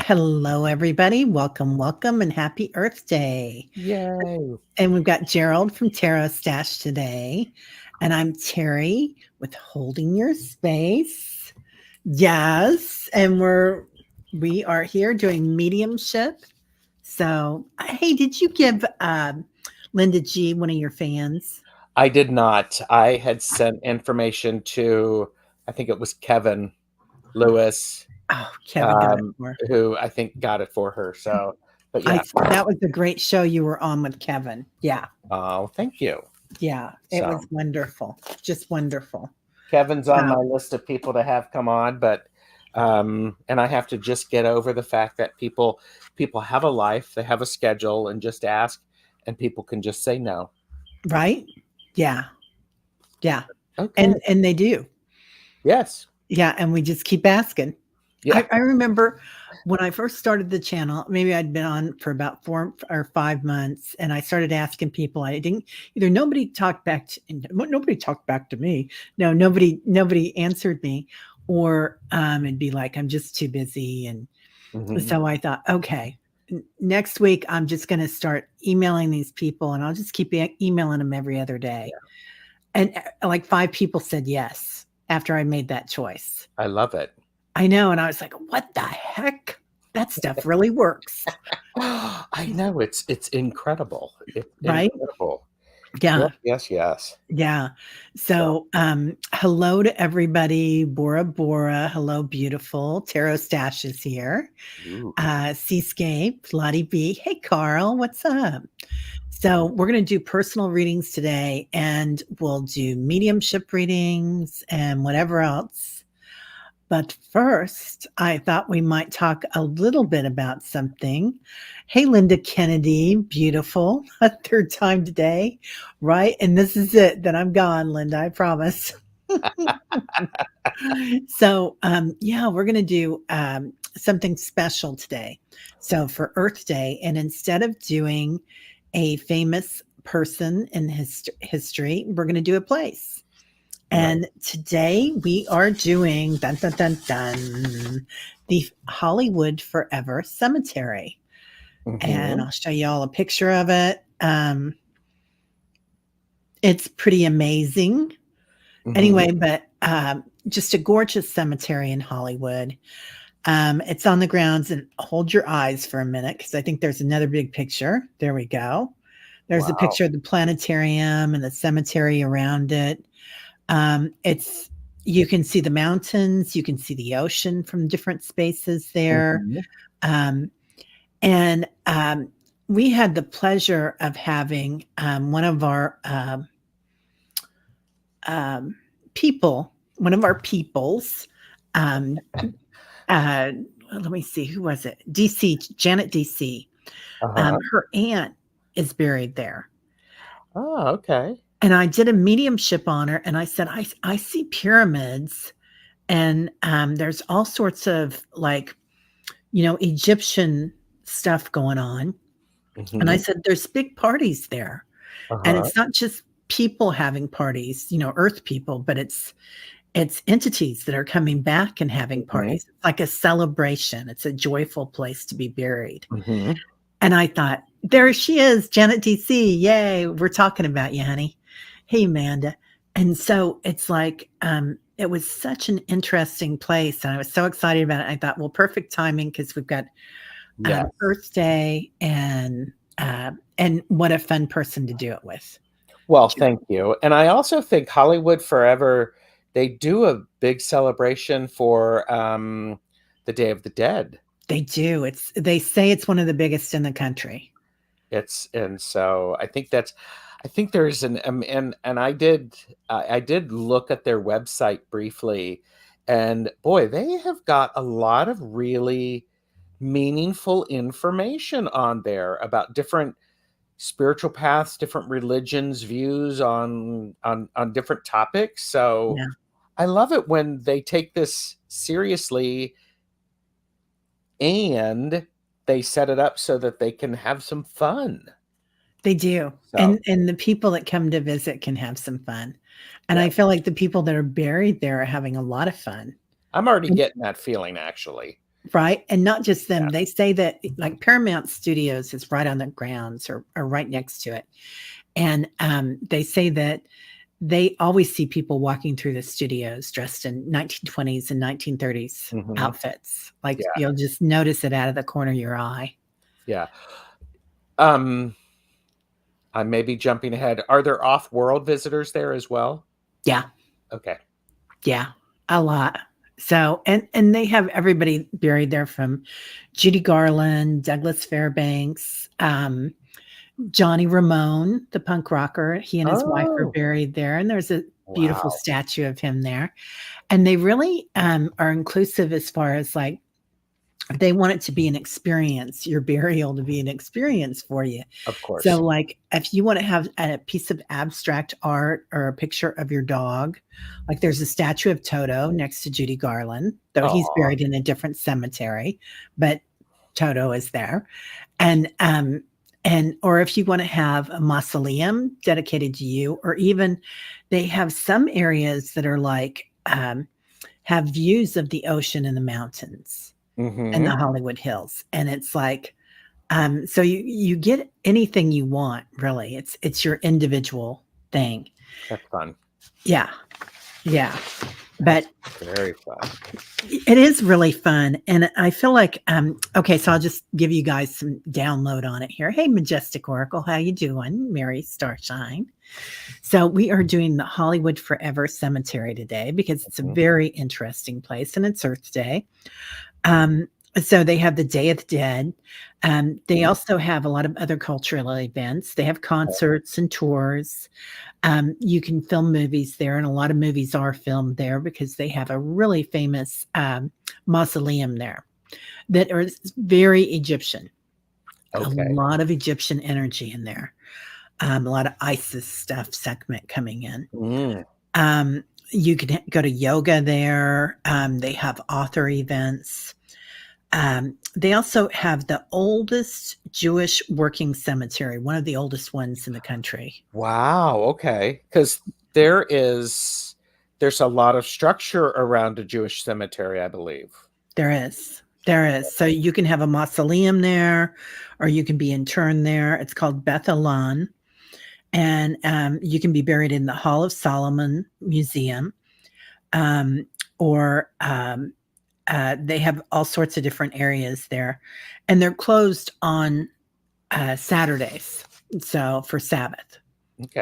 Hello, everybody. Welcome, welcome, and happy Earth Day. Yay. And we've got Gerald from Tarot Stash today. And I'm Teri with Holding Your Space. Yes. And we are here doing mediumship. So, hey, did you give Linda G one of your fans? I did not. I had sent information to, I think it was Kevin Lewis, Oh, Kevin got it for her. who I think got it for her. So, but yeah. That was a great show you were on with Kevin. Yeah. Oh, thank you. Yeah. It was wonderful. Just wonderful. Kevin's on my list of people to have come on, but and I have to just get over the fact that people have a life, they have a schedule, and just ask, and people can just say no. Right? Yeah. Yeah. Okay. And they do. Yes. Yeah. And we just keep asking. Yeah. I remember when I first started the channel, maybe I'd been on for about 4 or 5 months, and I started asking people. I didn't either. Nobody talked back to me. No, nobody answered me, or it'd be like, I'm just too busy. And so I thought, okay, next week I'm just going to start emailing these people, and I'll just keep emailing them every other day. Yeah. And like 5 people said yes after I made that choice. I love it. I know. And I was like, what the heck? That stuff really works. I know. It's incredible. Right? Incredible. Yeah. Yes. Yeah. So hello to everybody. Bora Bora. Hello, beautiful. Tarot Stash is here. Seascape, Lottie B. Hey, Carl. What's up? So we're going to do personal readings today, and we'll do mediumship readings and whatever else. But first, I thought we might talk a little bit about something. Hey, Linda Kennedy, beautiful. A third time today, right? And this is it. Then I'm gone, Linda, I promise. So, yeah, we're going to do something special today. So for Earth Day, and instead of doing a famous person in history, we're going to do a place. And today we are doing the Hollywood Forever Cemetery. And I'll show you all a picture of it. It's pretty amazing. Anyway, but just a gorgeous cemetery in Hollywood. It's on the grounds, and hold your eyes for a minute, because I think there's another big picture. There we go. There's a picture of the planetarium and the cemetery around it. You can see the mountains, you can see the ocean from different spaces there. And we had the pleasure of having one of our peoples, let me see, who was it? DC, Janet DC. Her aunt is buried there. Oh, okay. And I did a mediumship on her, and I said, I see pyramids, and there's all sorts of Egyptian stuff going on. And I said, there's big parties there. And it's not just people having parties, Earth people, but it's entities that are coming back and having parties. It's like a celebration. It's a joyful place to be buried. And I thought, there she is, Janet DC. Yay, we're talking about you, honey. Hey, Amanda. And so it's like, it was such an interesting place, and I was so excited about it. I thought, well, perfect timing, because we've got Earth Day, and what a fun person to do it with. Well, thank you. And I also think Hollywood Forever, they do a big celebration for the Day of the Dead. They do. They say it's one of the biggest in the country. And so I think there's and I did look at their website briefly, and boy, they have got a lot of really meaningful information on there about different spiritual paths, different religions, views on different topics. So I love it when they take this seriously and they set it up so that they can have some fun. They do. So. And the people that come to visit can have some fun. And I feel like the people that are buried there are having a lot of fun. I'm already getting that feeling, actually. Right. And not just them. They say that like Paramount Studios is right on the grounds or right next to it. And they say that they always see people walking through the studios dressed in 1920s and 1930s outfits. Like you'll just notice it out of the corner of your eye. Yeah. I may be jumping ahead. Are there off-world visitors there as well? Yeah. Okay. Yeah, a lot. So, and they have everybody buried there from Judy Garland, Douglas Fairbanks, Johnny Ramone, the punk rocker. He and his wife are buried there, and there's a beautiful statue of him there. And they really are inclusive as far as like they want it to be an experience, your burial to be an experience for you. Of course. So like if you want to have a piece of abstract art or a picture of your dog, like there's a statue of Toto next to Judy Garland, though he's buried in a different cemetery, but Toto is there. And or if you want to have a mausoleum dedicated to you, or even they have some areas that are like have views of the ocean and the mountains. And the Hollywood Hills. And it's like, so you get anything you want, really. It's your individual thing. That's fun. Yeah. Yeah. But very fun. It is really fun. And I feel like, okay, so I'll just give you guys some download on it here. Hey, Majestic Oracle, how you doing? Mary Starshine. So we are doing the Hollywood Forever Cemetery today because it's a very interesting place and it's Earth Day. So they have the Day of the Dead. They also have a lot of other cultural events. They have concerts and tours. You can film movies there, and a lot of movies are filmed there because they have a really famous mausoleum there that is very Egyptian. Okay. A lot of Egyptian energy in there. A lot of Isis stuff, segment coming in. You can go to yoga there. They have author events. They also have the oldest Jewish working cemetery, one of the oldest ones in the country. Wow. Okay. Because there's a lot of structure around a Jewish cemetery, I believe. There is. So you can have a mausoleum there, or you can be interned there. It's called Beth Elan. And you can be buried in the Hall of Solomon Museum, or they have all sorts of different areas there. And they're closed on Saturdays, so for Sabbath,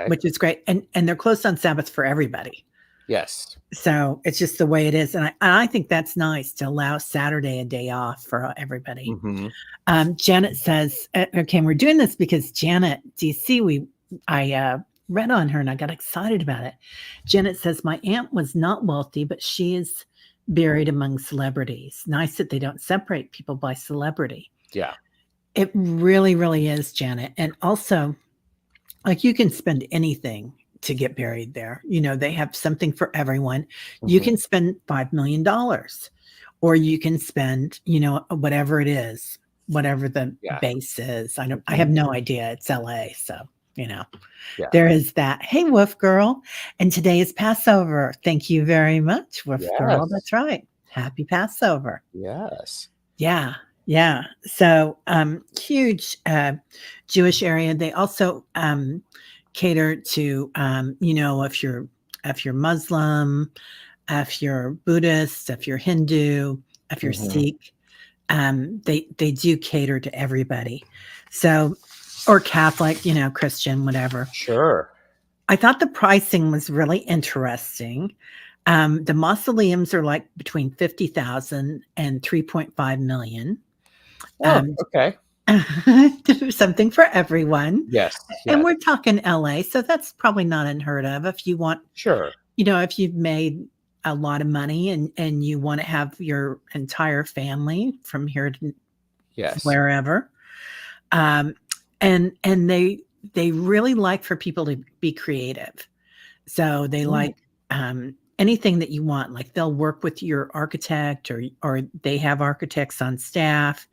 which is great. And they're closed on Sabbath for everybody. Yes. So it's just the way it is. And I think that's nice to allow Saturday a day off for everybody. Janet says, okay, we're doing this because Janet, DC, I read on her and I got excited about it. Janet says, my aunt was not wealthy, but she is buried among celebrities. Nice that they don't separate people by celebrity. Yeah. It really, really is, Janet. And also, like, you can spend anything to get buried there. You know, they have something for everyone. You can spend $5 million, or you can spend, you know, whatever it is, whatever the base is. I have no idea. It's LA. So, you know, there is that. Hey, Wolf Girl. And today is Passover. Thank you very much, Wolf Girl. That's right. Happy Passover. Yes. Yeah. Yeah. So huge Jewish area. They also cater to, you know, if you're Muslim, if you're Buddhist, if you're Hindu, if you're Sikh, they do cater to everybody. So, or Catholic, you know, Christian, whatever. Sure. I thought the pricing was really interesting. The mausoleums are like between 50,000 and 3.5 million. Okay. Something for everyone. Yes. And we're talking LA, so that's probably not unheard of. If you want, sure, you know, if you've made a lot of money and you want to have your entire family from here to wherever, and they really like for people to be creative. So they like anything that you want. Like they'll work with your architect, or they have architects on staff.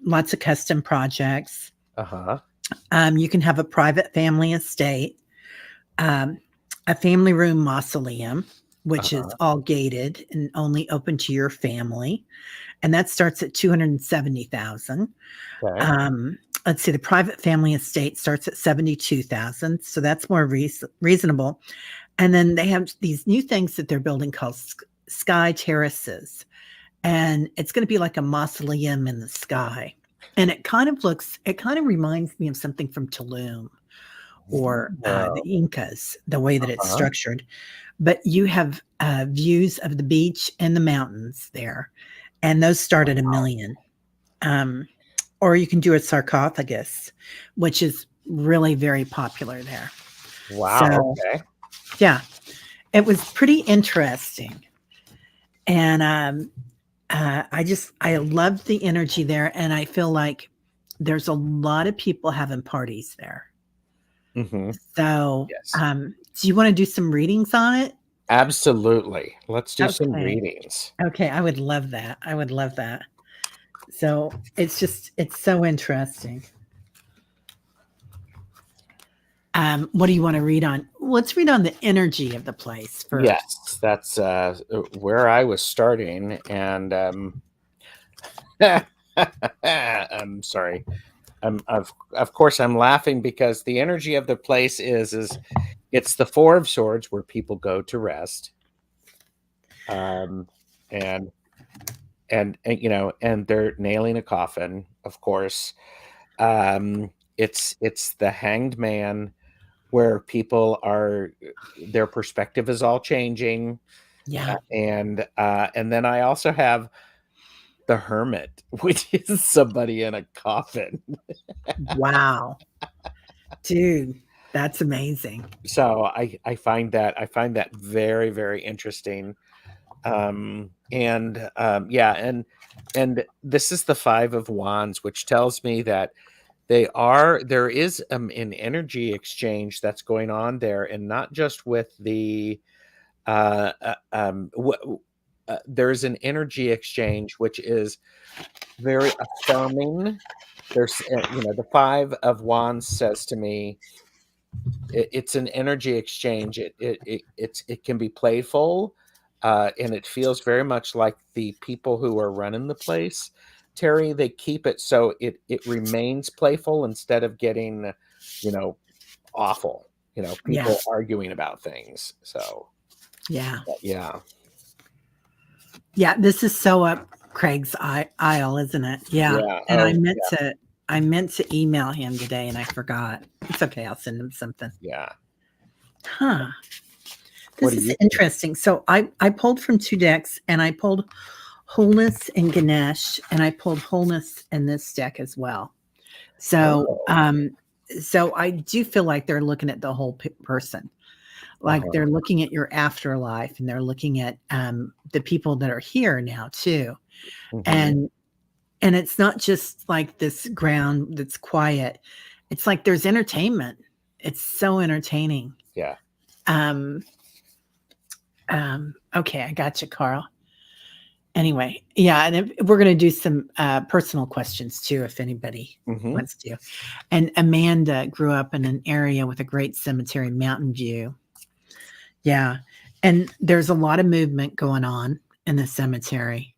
Lots of custom projects. You can have a private family estate, a family room mausoleum, which is all gated and only open to your family. and that starts at 270,000. Okay. Let's see, the private family estate starts at 72,000, so that's more reasonable. And then they have these new things that they're building called sky terraces, and it's going to be like a mausoleum in the sky. And it kind of reminds me of something from Tulum or the Incas, the way that it's structured. But you have views of the beach and the mountains there, and those start at $1 million. Or you can do a sarcophagus, which is really very popular there. Wow. So, okay. yeah, it was pretty interesting. And I love the energy there. And I feel like there's a lot of people having parties there. Mm-hmm. So, Yes. do you want to do some readings on it? Absolutely. Let's do some readings. Okay. I would love that. I would love that. So it's so interesting. What do you want to read on? Let's read on the energy of the place first. Yes, that's where I was starting, and I'm sorry. Of course I'm laughing because the energy of the place is it's the Four of Swords, where people go to rest, and you know, and they're nailing a coffin, of course. It's the Hanged Man, where people are, their perspective is all changing. Yeah. And then I also have the Hermit, which is somebody in a coffin. Wow. Dude, that's amazing. So I find that very, very interesting. And this is the Five of Wands, which tells me that there is an energy exchange that's going on there, and not just with the there's an energy exchange which is very affirming. There's the Five of Wands says to me, it's an energy exchange. It can be playful, and it feels very much like the people who are running the place, Teri, they keep it so it remains playful instead of getting, awful. People arguing about things. So yeah. This is so up Craig's aisle, isn't it? Yeah. And I meant to email him today and I forgot. It's okay. I'll send him something. Yeah. Huh. This is interesting. So I pulled from 2 decks, and I pulled Wholeness and Ganesh, and I pulled Wholeness in this deck as well. So, so I do feel like they're looking at the whole person. Like they're looking at your afterlife, and they're looking at the people that are here now too. Mm-hmm. And it's not just like this ground that's quiet. It's like there's entertainment. It's so entertaining. Yeah. Okay, I got you, Carl. Anyway, yeah, and we're going to do some personal questions too, if anybody wants to. And Amanda grew up in an area with a great cemetery mountain view. Yeah, and there's a lot of movement going on in the cemetery.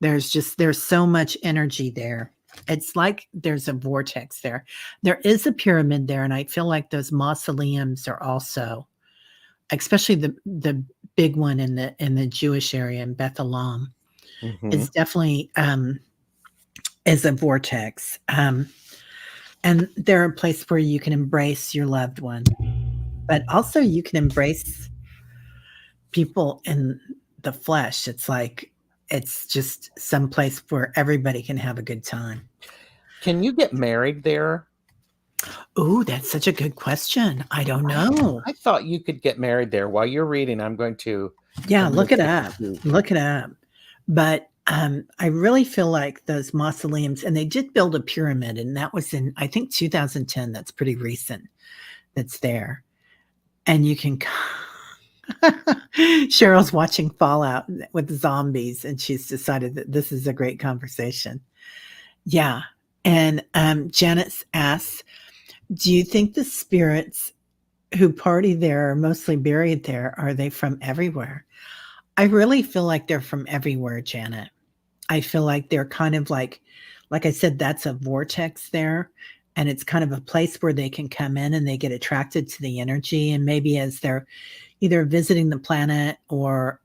There's so much energy there. It's like there's a vortex there. There is a pyramid there, and I feel like those mausoleums are also, especially the big one in the Jewish area in Beth Elam, is definitely is a vortex. And they're a place where you can embrace your loved one, but also you can embrace people in the flesh. It's just some place where everybody can have a good time. Can you get married there? Oh, that's such a good question. I don't know. I thought you could get married there. While you're reading, I'm going to look it up. Look it up. But I really feel like those mausoleums, and they did build a pyramid, and that was in, I think, 2010. That's pretty recent. That's there. And you can Cheryl's watching Fallout with the zombies, and she's decided that this is a great conversation. Yeah. And Janice asks, do you think the spirits who party there are mostly buried there? Are they from everywhere? I really feel like they're from everywhere, Janet. I feel like they're kind of like I said, that's a vortex there. And it's kind of a place where they can come in and they get attracted to the energy. And maybe as they're either visiting the planet or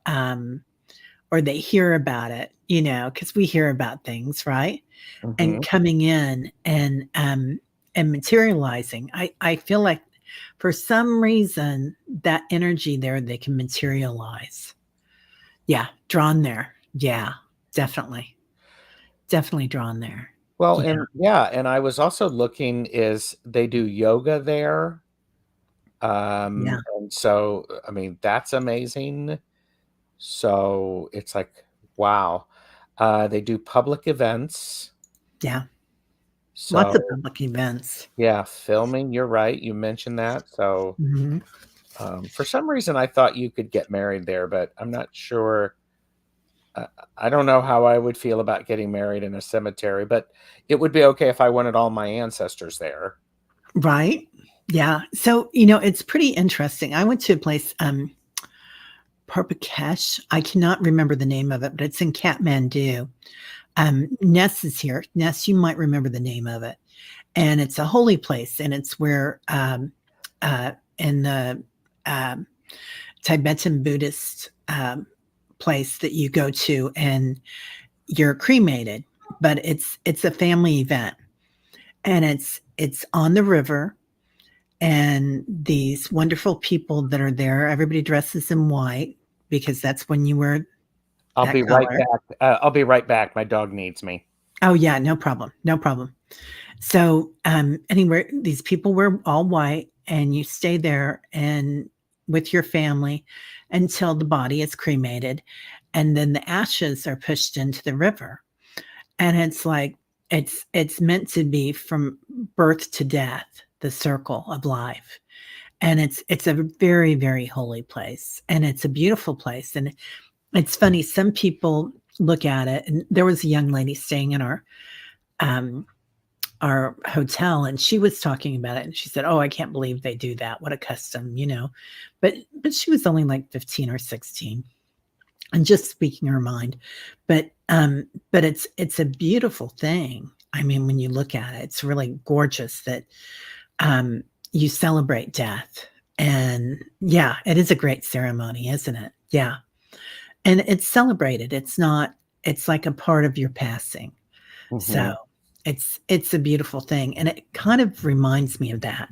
they hear about it, because we hear about things, right? And coming in and materializing. I feel like for some reason that energy there, they can materialize. Yeah, drawn there. Yeah, definitely. Definitely drawn there. Well, Yeah. and I was also looking is they do yoga there. Yeah. And so, I mean, that's amazing. So it's like, wow. They do public events. Yeah. Lots of So public events. yeah, filming. You're right. You mentioned that. So Mhm. for some reason, I thought you could get married there, but I'm not sure. I don't know how I would feel about getting married in a cemetery, but it would be okay if I wanted all my ancestors there. Right. Yeah. So, it's pretty interesting. I went to a place, Parpakesh. I cannot remember the name of it, but it's in Kathmandu. Ness is here. Ness, you might remember the name of it. And it's a holy place. And it's where in the um, Tibetan Buddhist place that you go to and you're cremated, but it's a family event. And it's on the river, and these wonderful people that are there, everybody dresses in white because that's when you wear I'll that be right color. back. I'll be right back. My dog needs me. Oh yeah, no problem. No problem. So anyway, these people wear all white and you stay there and with your family until the body is cremated. And then the ashes are pushed into the river. And it's like it's meant to be from birth to death, the circle of life. And it's a very, very holy place. And it's a beautiful place. And it's funny, some people look at it, and there was a young lady staying in um our hotel, and she was talking about it, and she said, "Oh, I can't believe they do that. What a custom." But she was only like 15 or 16 and just speaking her mind. But it's a beautiful thing. I mean, when you look at it, it's really gorgeous that um you celebrate death. And yeah, it is a great ceremony, isn't it? Yeah. And it's celebrated. It's like a part of your passing. So Mhm. it's a beautiful thing, and it kind of reminds me of that,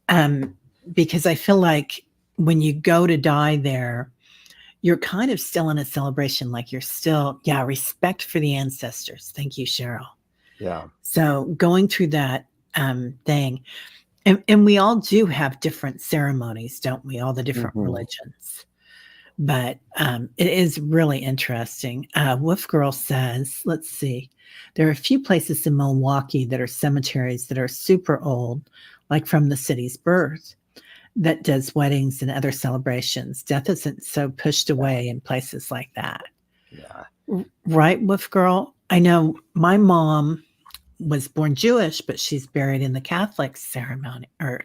um, because I feel like when you go to die there, you're kind of still in a celebration, like you're still, yeah, respect for the ancestors. Thank you, Cheryl. Yeah. So going through that thing, and we all do have different ceremonies, don't we? All the different Mhm. religions. But it is really interesting. Wolf Girl says, let's see, there are a few places in Milwaukee that are cemeteries that are super old, like from the city's birth, that does weddings and other celebrations. Death isn't so pushed away in places like that. Yeah. Right, Wolf Girl? I know my mom was born Jewish, but she's buried in the Catholic ceremony or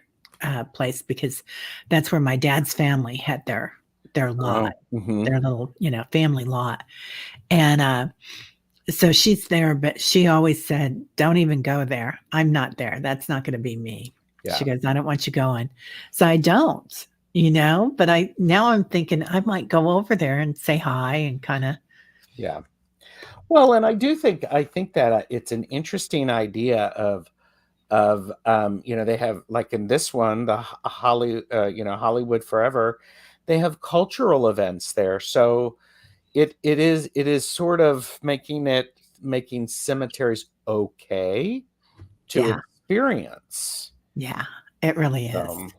place because that's where my dad's family had their lot, Oh. Mhm. their little, family lot. And so she's there, but she always said, "Don't even go there. I'm not there. That's not going to be me." She Yeah. goes, "I don't want you going." So I don't, but now I'm thinking I might go over there and say hi and kind of, Yeah. Well, and I think that it's an interesting idea of they have, like in this one, the Hollywood Forever, they have cultural events there. So it is sort of making cemeteries okay to yeah, experience. yeah, it really is. Um,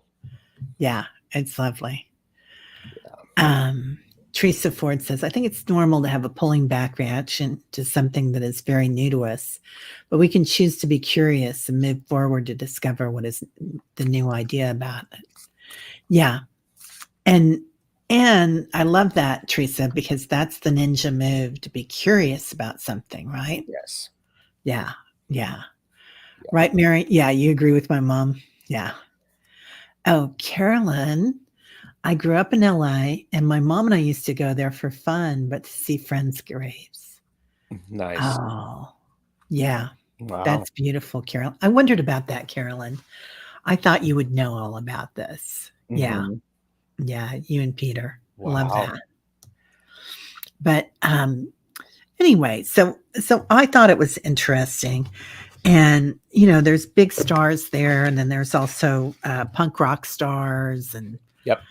Yeah, it's lovely. yeah. Um, Teresa Ford says, I think it's normal to have a pulling back reaction to something that is very new to us, but we can choose to be curious and move forward to discover what is the new idea about it. Yeah. And I love that, Teresa, because that's the ninja move, to be curious about something, right? Yes. Yeah. Yeah. Yeah. Right, Mary? Yeah, you agree with my mom. Yeah. Oh, Carolyn, I grew up in LA, and my mom and I used to go there for fun, but to see friends' graves. Nice. Oh, yeah. Wow. That's beautiful, Carol. I wondered about that, Carolyn. I thought you would know all about this. Yeah. Mhm. Yeah, you and Peter. Love Wow. that. But anyway, so I thought it was interesting. And there's big stars there, and then there's also punk rock stars and Yep.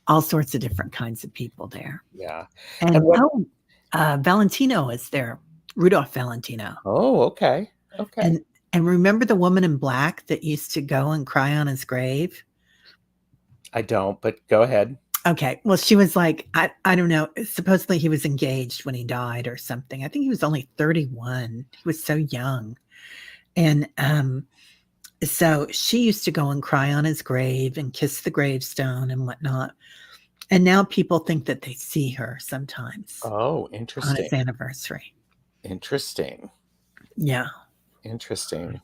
all sorts of different kinds of people there. Yeah. And And what Valentino is there, Rudolph Valentino. Oh, okay. Okay. And remember the woman in black that used to go and cry on his grave? I don't, but go ahead. Okay. Well, she was like, I don't know. Supposedly he was engaged when he died or something. I think he was only 31. He was so young. And so she used to go and cry on his grave and kiss the gravestone and whatnot. And now people think that they see her sometimes Oh, on interesting. his anniversary. Interesting. Yeah. Interesting.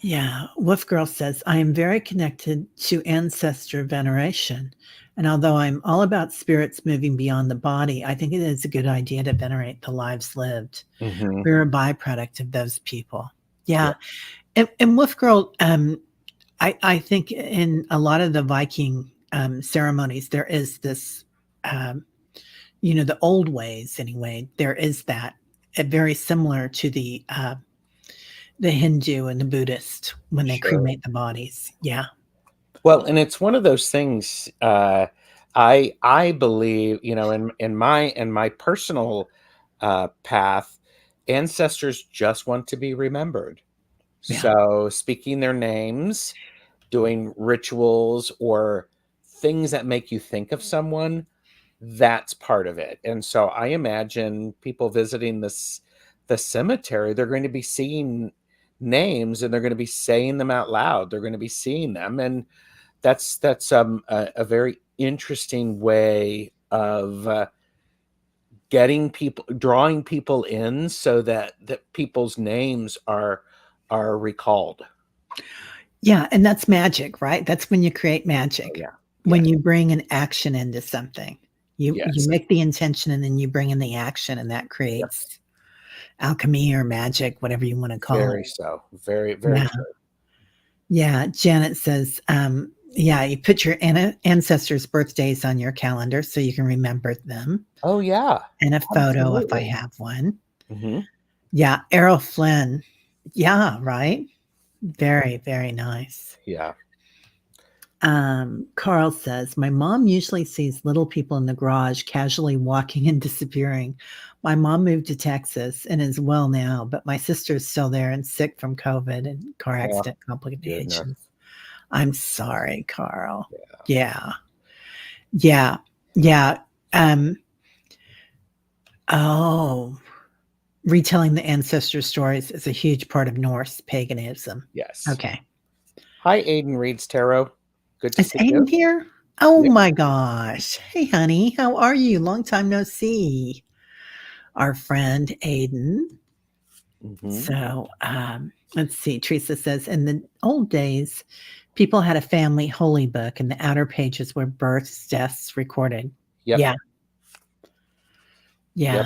Yeah. Wolf Girl says, I am very connected to ancestor veneration. And although I'm all about spirits moving beyond the body, I think it is a good idea to venerate the lives lived. Mhm. We're a byproduct of those people. Yeah. And Wolf Girl, I think in a lot of the Viking ceremonies, there is this, the old ways anyway, there is that very similar to the Hindu and the Buddhist when they Sure. cremate the bodies. Yeah. Well, and it's one of those things, I believe, in my personal path, ancestors just want to be remembered. Yeah. So speaking their names, doing rituals or things that make you think of someone, that's part of it. And so I imagine people visiting the cemetery, they're going to be seeing names and they're going to be saying them out loud. They're going to be seeing them. And that's a very interesting way of drawing people in so that people's names are recalled. Yeah. And that's magic, right? That's when you create magic. Oh, yeah. When you bring an action into something. You Yes. make the intention and then you bring in the action, and that Yep. creates alchemy or magic, whatever you want to call Very it. so. Very, very Yeah. true. Yeah. Janet says, yeah, you put your ancestors' birthdays on your calendar so you can remember them. Oh, yeah. And a photo if I have one. Mm-hmm. Yeah. Errol Flynn. Yeah. Right. Very, very nice. Yeah. Carl says, my mom usually sees little people in the garage casually walking and disappearing. My mom moved to Texas and is well now, but my sister's still there and sick from COVID and car accident complications. I'm sorry, Carl. Yeah. Yeah. Yeah. Retelling the ancestor stories is a huge part of Norse paganism. Yes. Okay. Hi, Aiden Reads Tarot. Good to Is see Aiden you. here? Oh Yeah. my gosh. Hey, honey. How are you? Long time no see. Our friend Aiden. Mm-hmm. So let's see. Teresa says, in the old days, people had a family holy book, and the outer pages were births, deaths recorded. Yep. Yeah. Yeah. Yep.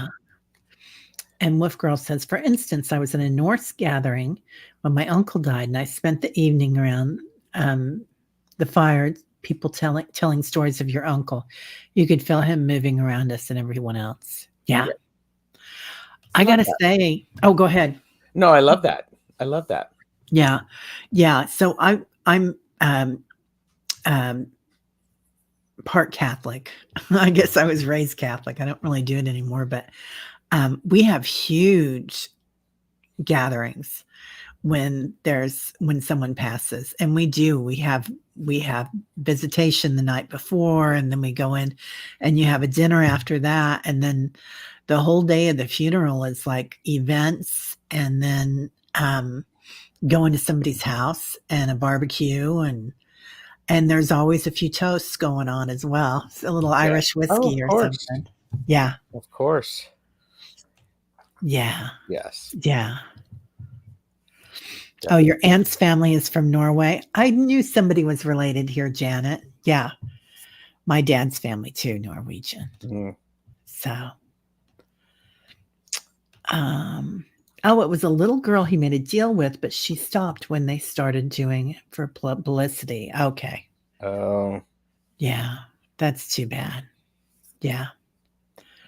And Wolf Girl says, for instance, I was in a Norse gathering when my uncle died, and I spent the evening around the fire, people telling stories of your uncle. You could feel him moving around us and everyone else. Yeah. Yep. I got to say, oh, go ahead. No, I love that. I love that. Yeah. Yeah. So I'm part Catholic. I guess I was raised Catholic. I don't really do it anymore, but we have huge gatherings when someone passes, and we have visitation the night before, and then we go in and you have a dinner after that, and then the whole day of the funeral is like events, and then going to somebody's house and a barbecue, and there's always a few toasts going on as well. It's a little Irish whiskey or something. Yeah. Of course. Yeah. Yes. Yeah. Definitely. Oh, your aunt's family is from Norway. I knew somebody was related here, Janet. Yeah. My dad's family too, Norwegian. Mm. So. Oh, it was a little girl he made a deal with, but she stopped when they started doing it for publicity. Okay. Oh. Yeah, that's too bad. Yeah.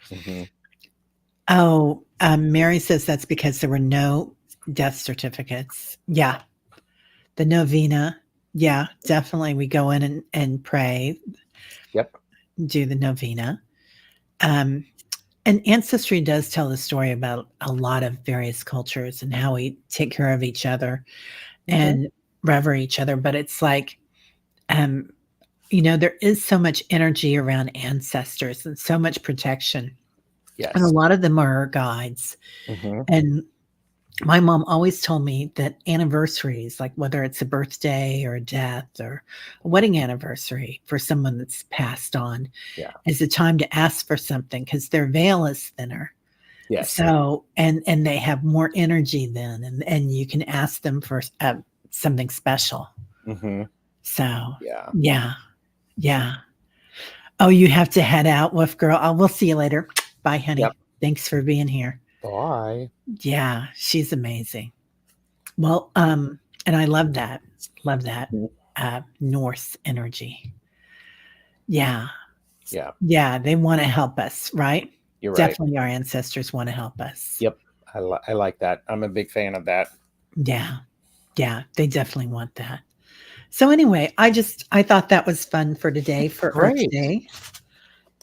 Mm-hmm. Oh, Mary says that's because there were no death certificates. Yeah. The novena. Yeah, definitely. We go in and pray, Yep. do the novena. Um, and Ancestry does tell the story about a lot of various cultures and how we take care of each other Mm-hmm. and revere each other. But it's like, um, there is so much energy around ancestors and so much protection. And a Yes. lot of them are our guides. Mm-hmm. And my mom always told me that anniversaries, like whether it's a birthday or a death or a wedding anniversary for someone that's passed on, Yeah. is a time to ask for something because their veil is thinner. Yes. So, and they have more energy then, and you can ask them for something special. Mm-hmm. So, Yeah. yeah, yeah. Oh, you have to head out, Wolf Girl. We'll see you later. Bye, honey. Yep. Thanks for being here. Bye. Yeah, she's amazing. Well, and I love that. Love that Norse energy. Yeah. Yeah. Yeah, they want to help us, right? You're right. Definitely our ancestors want to help us. Yep. I like that. I'm a big fan of that. Yeah. Yeah, they definitely want that. So anyway, I thought that was fun for today for Earth Great. Day.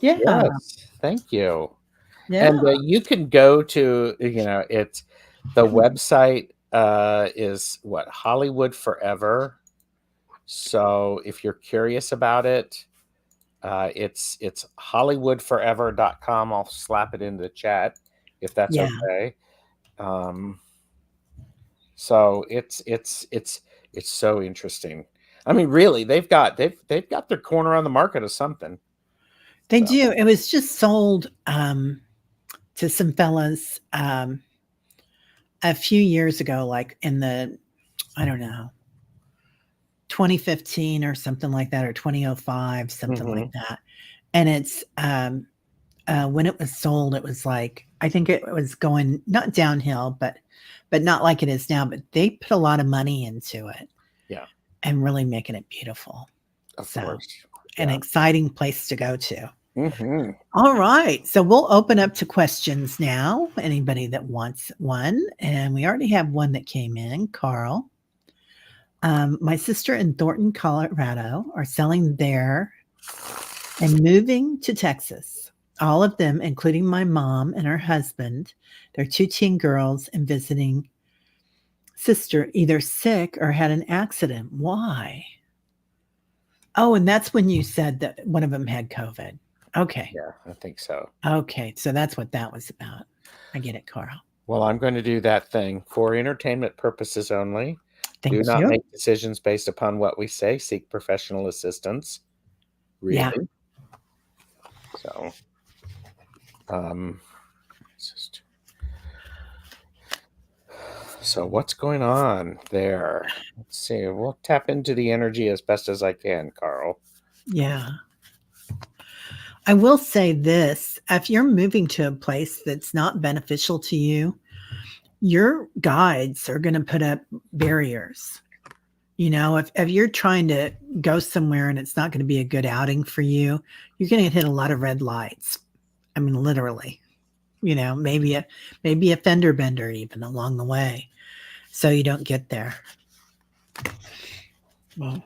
Yeah. Yes. Thank you. Yeah. And you can go to, it's the website is what, Hollywood Forever. So if you're curious about it, it's hollywoodforever.com. I'll slap it into the chat if that's Yeah. okay. So it's so interesting. I mean, really, they've got their corner on the market of something. They So. do. It was just sold to some fellas a few years ago, like in the, I don't know, 2015 or something like that, or 2005, something Mm-hmm. like that. And it's when it was sold, it was like, I think it was going not downhill, but not like it is now. But they put a lot of money into it, Yeah, and really making it beautiful. of So, course. an Yeah. exciting place to go to. Mm-hmm. All right, so we'll open up to questions now. Anybody that wants one, and we already have one that came in, Carl. My sister in Thornton, Colorado, are selling there and moving to Texas. All of them, including my mom and her husband, their 2 teen girls, and visiting sister, either sick or had an accident. Why? Oh, and that's when you said that one of them had COVID. Okay. Yeah, I think so. Okay, so that's what that was about. I get it, Carl. Well, I'm going to do that thing for entertainment purposes only. Thank Do not you. make decisions based upon what we say. Seek professional assistance. Really. Yeah. So, so what's going on there? Let's see. We'll tap into the energy as best as I can, Carl. Yeah. I will say this, if you're moving to a place that's not beneficial to you, your guides are going to put up barriers. If you're trying to go somewhere and it's not going to be a good outing for you, you're going to hit a lot of red lights. I mean, literally, maybe a fender bender even along the way. So you don't get there. Well,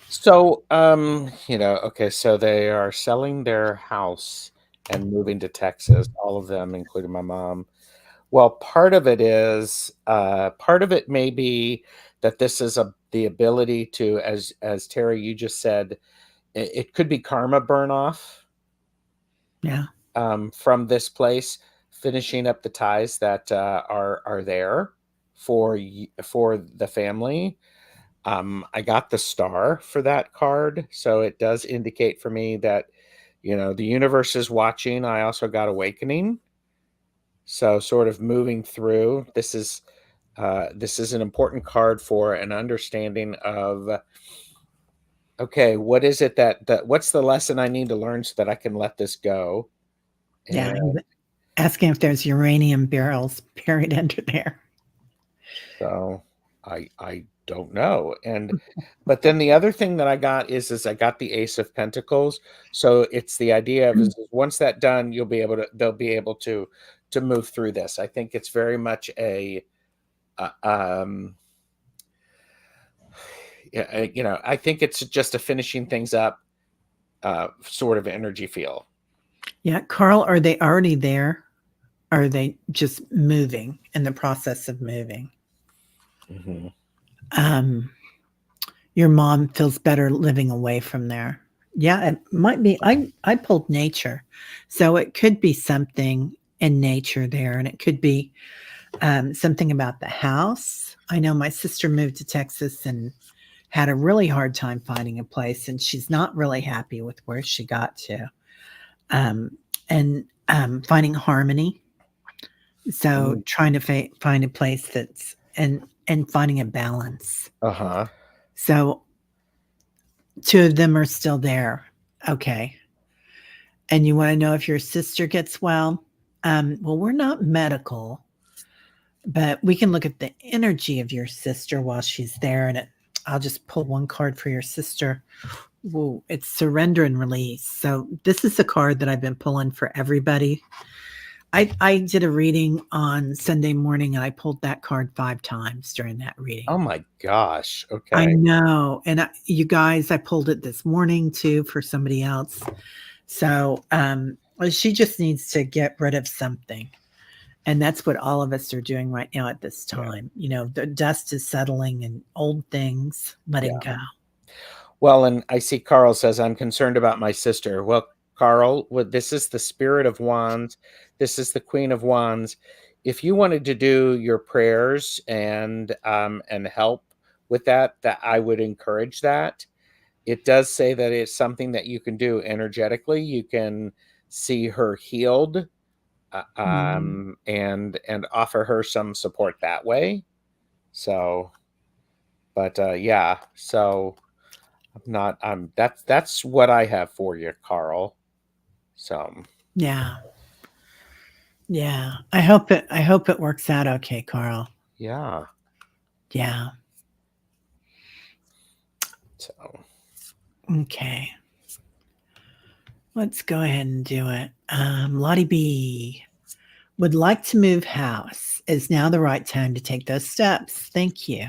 so, okay, so they are selling their house and moving to Texas, all of them, including my mom. Well, part of it may be that this is the ability to, as Teri, you just said, it could be karma burn off. Yeah. From this place, finishing up the ties that are there for the family. I got the star for that card, so it does indicate for me that the universe is watching. I also got awakening, so sort of moving through. This is an important card for an understanding of, okay, what is it what's the lesson I need to learn so that I can let this go? Yeah. And asking if there's uranium barrels buried under there. So I don't know. But then the other thing that I got is I got the Ace of Pentacles. So it's the idea of is once that's done, they'll be able to move through this. I think it's very much a I think it's just a finishing things up sort of energy feel. Yeah, Carl, are they already there? Or are they just moving, in the process of moving? Mm-hmm. Your mom feels better living away from there. Yeah, it might be. I pulled nature, so it could be something in nature there, and it could be something about the house. I know my sister moved to Texas and had a really hard time finding a place, and she's not really happy with where she got to. And finding harmony. So trying to find a place that's and finding a balance. So 2 of them are still there. Okay. And you want to know if your sister gets well? Well, we're not medical, but we can look at the energy of your sister while she's there. And I'll just pull one card for your sister. Whoa, it's surrender and release. So this is the card that I've been pulling for everybody. I did a reading on Sunday morning and I pulled that card 5 times during that reading. Oh my gosh. Okay. I know. And you guys, I pulled it this morning too for somebody else. So she just needs to get rid of something. And that's what all of us are doing right now at this time. Yeah. You know, the dust is settling and old things letting go. Well, and I see Carl says, I'm concerned about my sister. Well, Carl, this is the Spirit of Wands. This is the Queen of Wands. If you wanted to do your prayers and help with that I would encourage that. It does say that it's something that you can do energetically. You can see her healed and offer her some support that way. So, but yeah, so that's what I have for you, Carl. So yeah. I hope it works out okay, Carl. Yeah. So okay, let's go ahead and do it. Lottie B would like to move house. Is now the right time to take those steps? Thank you.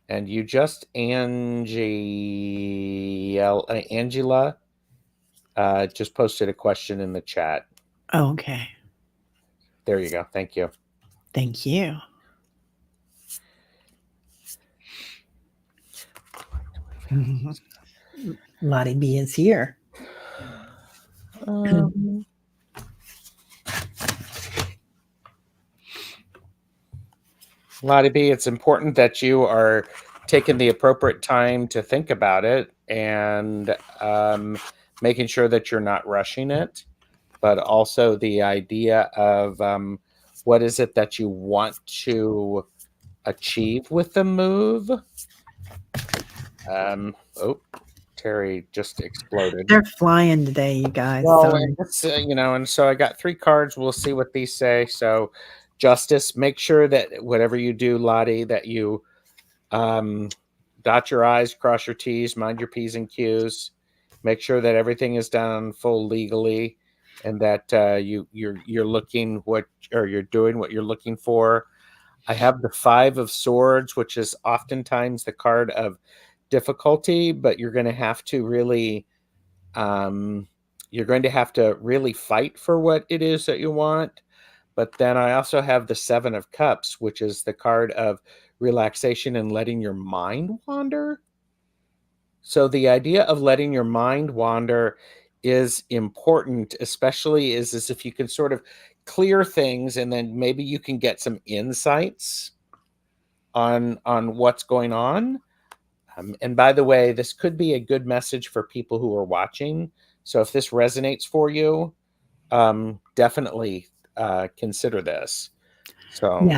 And you just Angela just posted a question in the chat. Oh, okay. There you go. Thank you. Thank you. Lottie B is here. Lottie B, it's important that you are taking the appropriate time to think about it and making sure that you're not rushing it, but also the idea of what is it that you want to achieve with the move. Oh, Teri just exploded. They're flying today, you guys. Well, and so I got 3 cards. We'll see what these say. So, Justice, make sure that whatever you do, Lottie, that you dot your I's, cross your T's, mind your P's and Q's. Make sure that everything is done full legally, and that you're looking you're doing what you're looking for. I have the 5 of Swords, which is oftentimes the card of difficulty, but you're going to have to really fight for what it is that you want. But then I also have the 7 of Cups, which is the card of relaxation and letting your mind wander. So the idea of letting your mind wander is important, especially is if you can sort of clear things and then maybe you can get some insights on what's going on. And by the way, this could be a good message for people who are watching. So if this resonates for you, definitely consider this. So,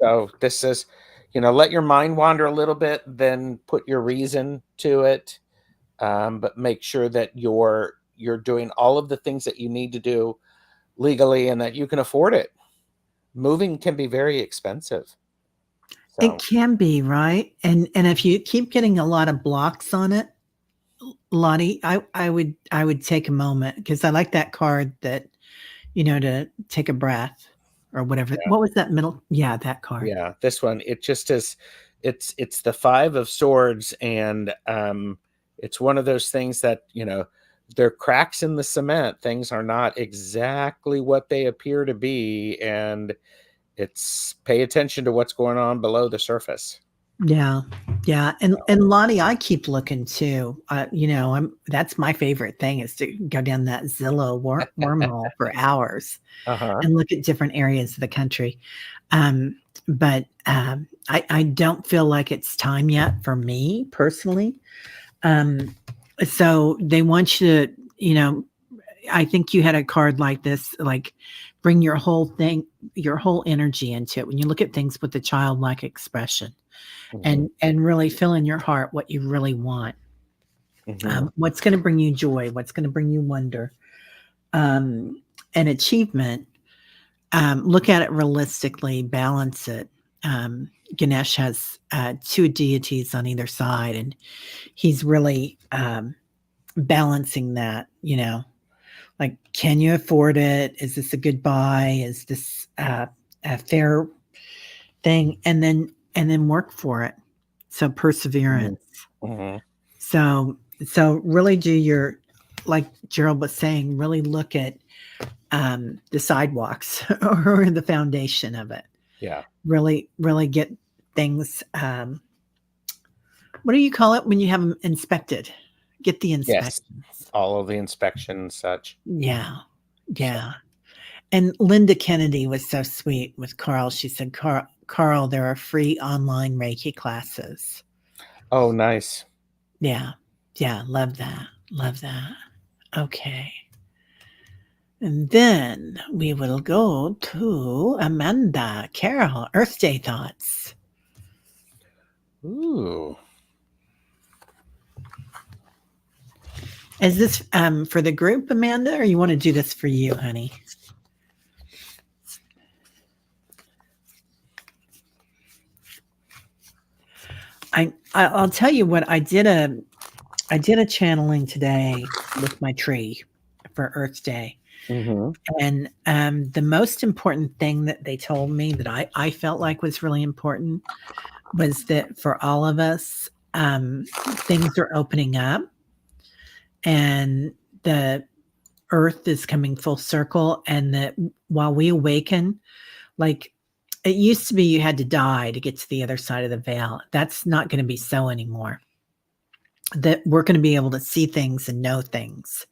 so this is, let your mind wander a little bit, then put your reason to it. But make sure that you're you're doing all of the things that you need to do legally and that you can afford it. Moving can be very expensive. It So can be, right? And if you keep getting a lot of blocks on it, Lottie, I would take a moment, because I like that card that, to take a breath or whatever. yeah, What was that middle? Yeah, that card. yeah, this one, it just is, it's the Five of Swords, and it's one of those things that, there are cracks in the cement. Things are not exactly what they appear to be, and it's pay attention to what's going on below the surface. Yeah. Yeah. And Lottie, I keep looking too. That's my favorite thing, is to go down that Zillow wormhole for hours Uh-huh. and look at different areas of the country. But I don't feel like it's time yet for me personally. So they want you to, I think you had a card like this, like bring your whole thing, your whole energy into it when you look at things with a childlike expression, Mhm. and really feel in your heart what you really want. Mhm. What's going to bring you joy, what's going to bring you wonder, and achievement. Look at it realistically, balance it. Ganesh has two deities on either side, and he's really balancing that, like, can you afford it? Is this a good buy? Is this a fair thing? And then work for it. So Mhm. perseverance. Mhm. So really do your, like Gerald was saying, really look at the sidewalks or the foundation of it. Yeah. Really get things. What do you call it when you have them inspected? Get the Yes. inspections. All of the inspection and such. Yeah, So, yeah. And Linda Kennedy was so sweet with Carl. She said, Carl, there are free online Reiki classes. oh, nice. Yeah. Yeah. Love that. Love that. Okay. And then we will go to Amanda Carol, Earth Day thoughts. Ooh. Is this for the group, Amanda, or you want to do this for you, honey? I'll tell you what, I did a channeling today with my tree for Earth Day. Mhm. And the most important thing that they told me that I felt like was really important was that for all of us, things are opening up, and the earth is coming full circle. And that while we awaken, like, it used to be you had to die to get to the other side of the veil. That's not going to be so anymore. That we're going to be able to see things and know things,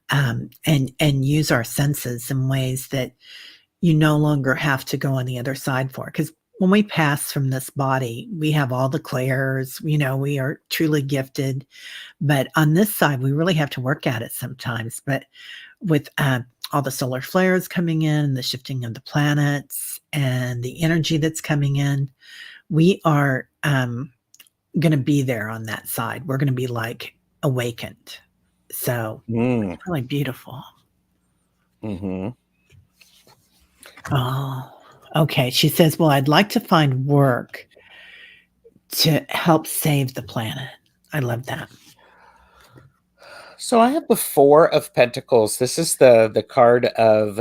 and use our senses in ways that you no longer have to go on the other side for. Because when we pass from this body, we have all the clairs, we are truly gifted. But on this side, we really have to work at it sometimes. But with all the solar flares coming in, the shifting of the planets, and the energy that's coming in, we are going to be there on that side. We're going to be like awakened. So Mm. it's really beautiful. Mhm. Oh, okay. She says, well, I'd like to find work to help save the planet. I love that. So I have the Four of Pentacles. This is the card of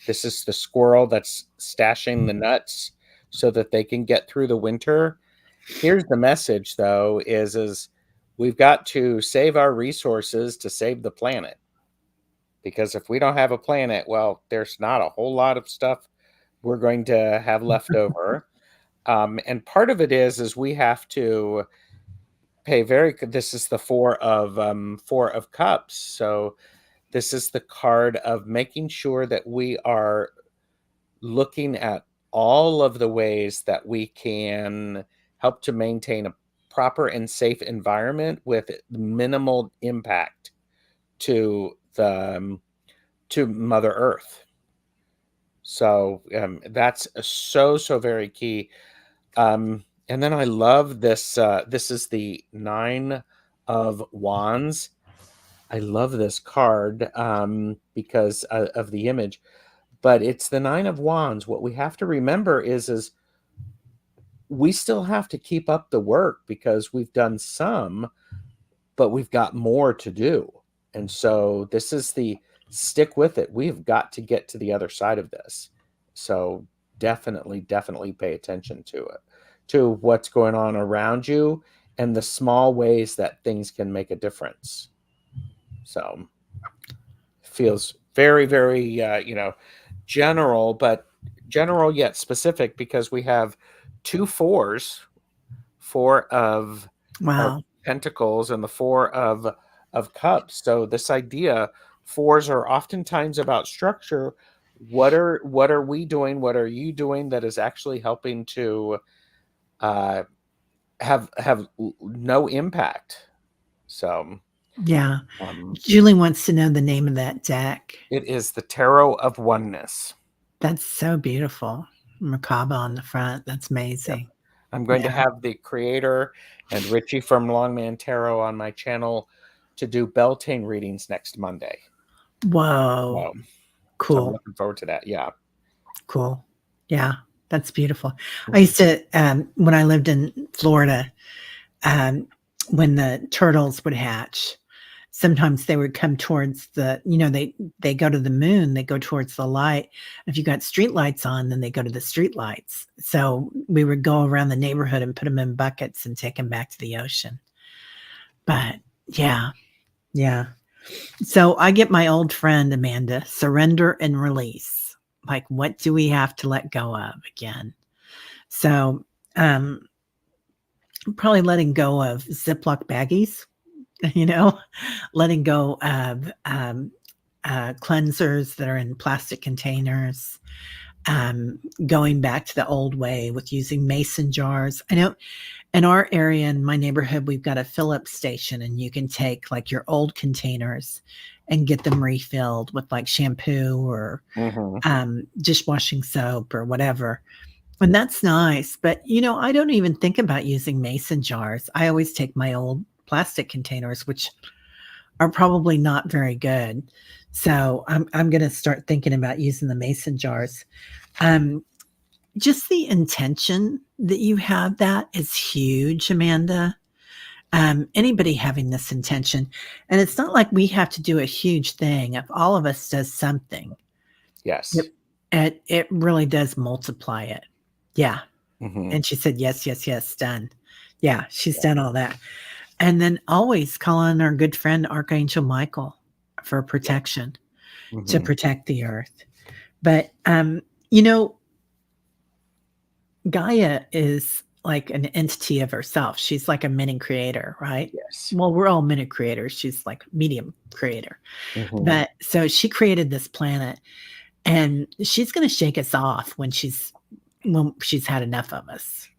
this is the squirrel that's stashing the nuts so that they can get through the winter. Here's the message though, is we've got to save our resources to save the planet. Because if we don't have a planet, well, there's not a whole lot of stuff we're going to have left over. And part of it is we have to pay this is the Four of Cups. So this is the card of making sure that we are looking at all of the ways that we can help to maintain a proper and safe environment with minimal impact to to Mother Earth. So that's so very key. And then I love this. This is the Nine of Wands. I love this card because of the image, but it's the Nine of Wands. What we have to remember is we still have to keep up the work because we've done some, but we've got more to do. And so this is the stick with it. We've got to get to the other side of this. So definitely pay attention to it, to what's going on around you and the small ways that things can make a difference. So feels very, very, general, but general yet specific, because we have 2 4s, 4 of Wow. Pentacles and the 4 of Cups. So this idea, 4s are oftentimes about structure. What are we doing? What are you doing that is actually helping to have no impact? So Yeah. Julie wants to know the name of that deck. it is the Tarot of Oneness. That's so beautiful. Merkaba on the front. That's amazing. Yep. I'm going to have the creator and Richie from Longman Tarot on my channel to do Beltane readings next Monday. Whoa. Cool. So I'm looking forward to that. Yeah. Cool. Yeah. That's beautiful. I used to, when I lived in Florida, when the turtles would hatch, sometimes they would come towards the, they go to the moon, they go towards the light. If you got street lights on, then they go to the street lights. So we would go around the neighborhood and put them in buckets and take them back to the ocean. But yeah. So I get my old friend, Amanda, surrender and release. Like, what do we have to let go of again? So probably letting go of Ziploc baggies, letting go of cleansers that are in plastic containers, going back to the old way with using mason jars. I know in our area, in my neighborhood, we've got a fill-up station, and you can take like your old containers and get them refilled with like shampoo or dishwashing soap or whatever. And that's nice. But, I don't even think about using mason jars. I always take my old plastic containers, which are probably not very good. So I'm going to start thinking about using the mason jars. Just the intention that you have, that is huge, Amanda. Anybody having this intention, and it's not like we have to do a huge thing. If all of us does something, yes, it really does multiply it. Yeah. And she said, yes, done. Yeah, she's done all that. And then always call on our good friend, Archangel Michael, for protection, to protect the earth. But, Gaia is like an entity of herself. She's like a mini creator, right? Yes. Well, we're all mini creators. She's like medium creator. But so she created this planet, and she's going to shake us off when she's had enough of us.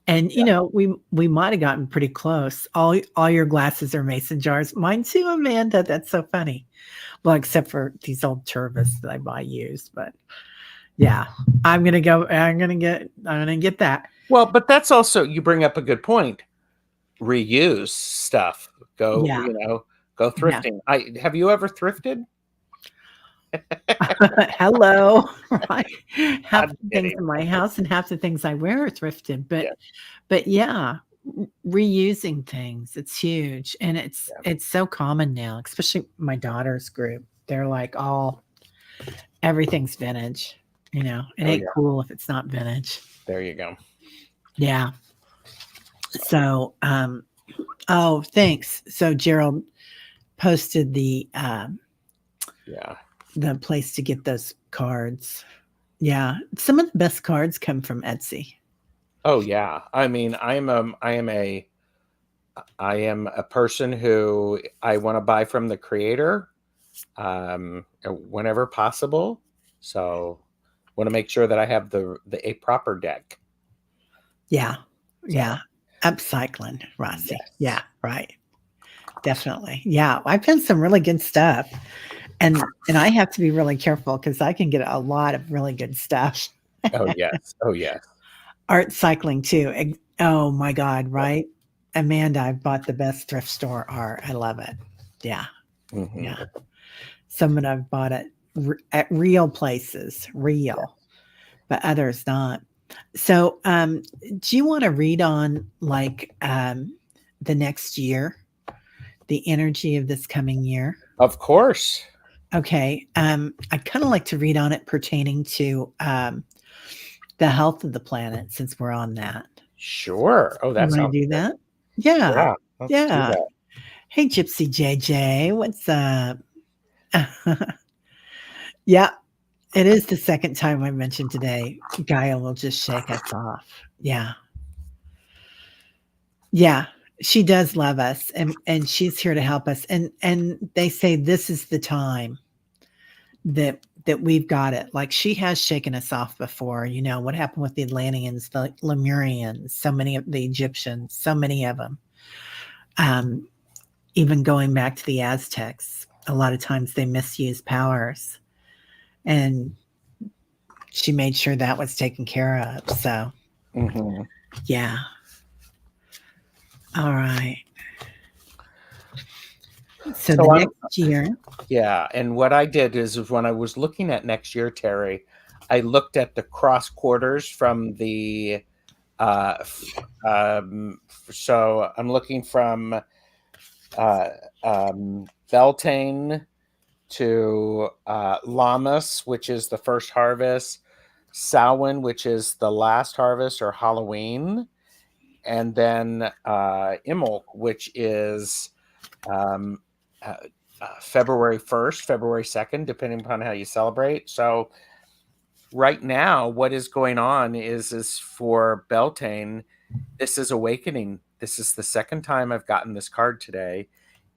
And we might have gotten pretty close. All your glasses are mason jars. Mine too, Amanda. That's so funny. Well, except for these old turvis that I buy used, but yeah, I'm gonna get that. Well, but that's also, you bring up a good point. Reuse stuff. Go thrifting. Yeah. Have you ever thrifted? Hello. Right. Half the things in my house and half the things I wear are thrifted, but yeah, reusing things, it's huge. And it's so common now, especially my daughter's group. They're like, everything's vintage. It ain't cool if it's not vintage. There you go. Yeah. So, thanks. So Gerald posted the place to get those cards. Yeah. Some of the best cards come from Etsy. Oh yeah. I mean, I am a person who I want to buy from the creator whenever possible. So want to make sure that I have a proper deck. Yeah. Yeah. Upcycling, Rossi. Yes. Yeah, right. Definitely. Yeah. I've done some really good stuff. And I have to be really careful because I can get a lot of really good stuff. Oh yes. Art cycling too. Oh my God, right? Amanda, I bought the best thrift store art. I love it. Yeah. Mm-hmm. Yeah. Some that I've bought at real places, real, but others not. So, do you want to read on like the next year, the energy of this coming year? Of course. Okay. I'd kind of like to read on it pertaining to the health of the planet since we're on that. Sure. Oh, You that want to sounds do good. that? Yeah. Yeah, let's do Yeah. that. Hey, Gypsy JJ, what's up? Yeah, it is the second time I mentioned today. Gaia will just shake us off. Yeah. Yeah. She does love us and she's here to help us. And they say this is the time that we've got it. Like she has shaken us off before. You know, what happened with the Atlanteans, the Lemurians, so many of the Egyptians, so many of them. Even going back to the Aztecs, a lot of times they misuse powers. And she made sure that was taken care of. So, Mm-hmm. yeah. All right. So the So I'm next year, Yeah, and what I did is when I was looking at next year, Teri, I looked at the cross quarters from the so I'm looking from Beltane to Lammas, which is the first harvest, Samhain, which is the last harvest or Halloween, and then Imbolc, which is um, uh, February 1st, February 2nd, depending upon how you celebrate. So right now, what is going on is for Beltane, this is awakening. This is the second time I've gotten this card today.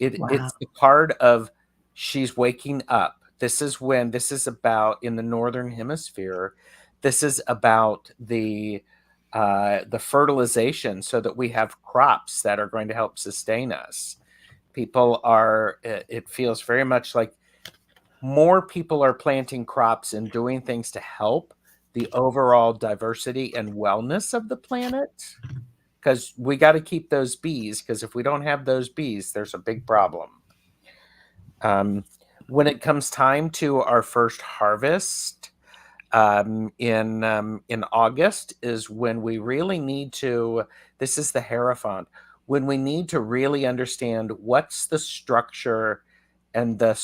wow. It's the card of she's waking up. This is about in the northern hemisphere. This is about the fertilization so that we have crops that are going to help sustain us. People are, it feels very much like more people are planting crops and doing things to help the overall diversity and wellness of the planet, because we got to keep those bees, because if we don't have those bees, there's a big problem. When it comes time to our first harvest in August is when we really need to, this is the Hierophant, when we need to really understand what's the structure and the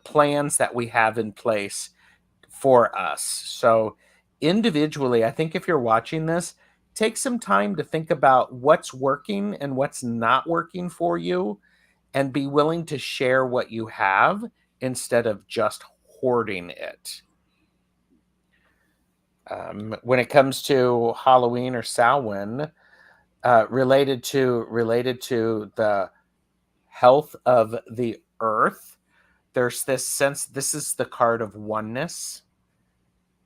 plans that we have in place for us. So individually, I think if you're watching this, take some time to think about what's working and what's not working for you, and be willing to share what you have instead of just hoarding it. When it comes to Halloween or Samhain, related to the health of the earth, there's this sense. This is the card of oneness,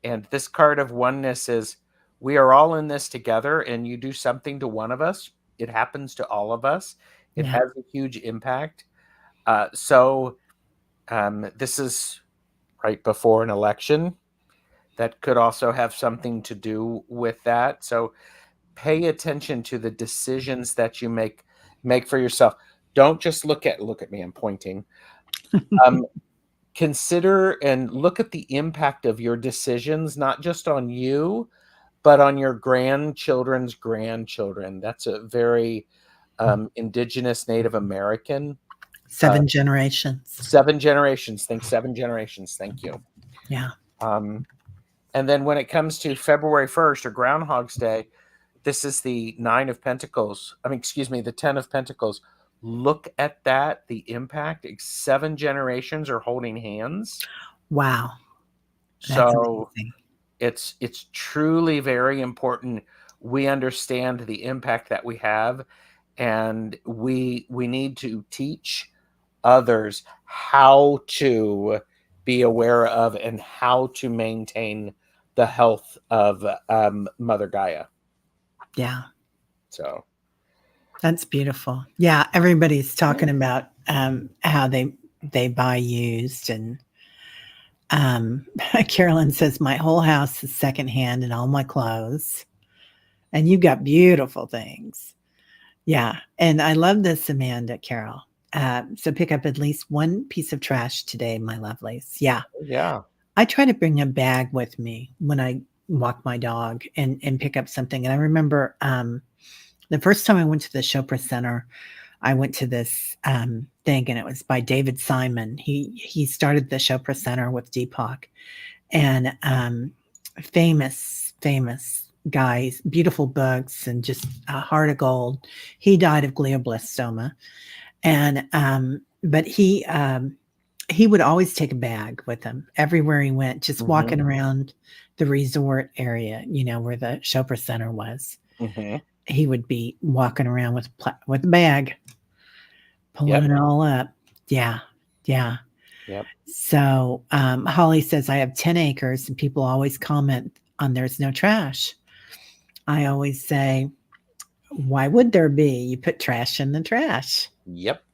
and this card of oneness is we are all in this together. And you do something to one of us, it happens to all of us. It Yeah. has a huge impact. So this is right before an election. That could also have something to do with that. So pay attention to the decisions that you make for yourself. Don't just look at me, I'm pointing. Consider and look at the impact of your decisions, not just on you, but on your grandchildren's grandchildren. That's a very indigenous Native American. 7 generations. 7 generations. Think 7 generations. Thank you. Yeah. And then when it comes to February 1st or Groundhog's Day, this is the 9 of Pentacles. The 10 of Pentacles. Look at that, the impact. 7 generations are holding hands. Wow. That's So amazing. it's truly very important we understand the impact that we have, and we need to teach others how to be aware of and how to maintain the health of Mother Gaia. Yeah. So That's beautiful. Yeah. Everybody's talking about how they buy used and Carolyn says my whole house is secondhand and all my clothes. And you've got beautiful things. Yeah. And I love this, Amanda Carol. So pick up at least one piece of trash today, my lovelies. Yeah. Yeah. I try to bring a bag with me when I walk my dog and pick up something. And I remember the first time I went to the Chopra Center, I went to this thing, and it was by David Simon. He started the Chopra Center with Deepak, and famous guys, beautiful books, and just a heart of gold. He died of glioblastoma, and but he would always take a bag with him everywhere he went, just walking around the resort area, where the Chopra Center was. He would be walking around with a bag, pulling it all up. Yeah. Yeah. Yep. So Holly says, I have 10 acres, and people always comment on there's no trash. I always say, why would there be? You put trash in the trash. Yep.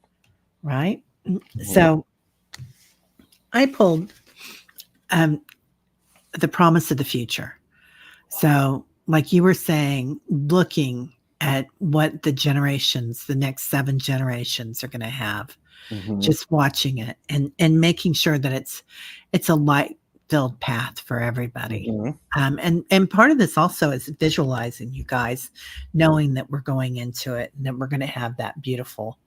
Right? So I pulled the promise of the future. So, like you were saying, looking at what the next 7 generations are going to have, just watching it and making sure that it's a light filled path for everybody. And part of this also is visualizing, you guys, knowing that we're going into it and that we're going to have that beautiful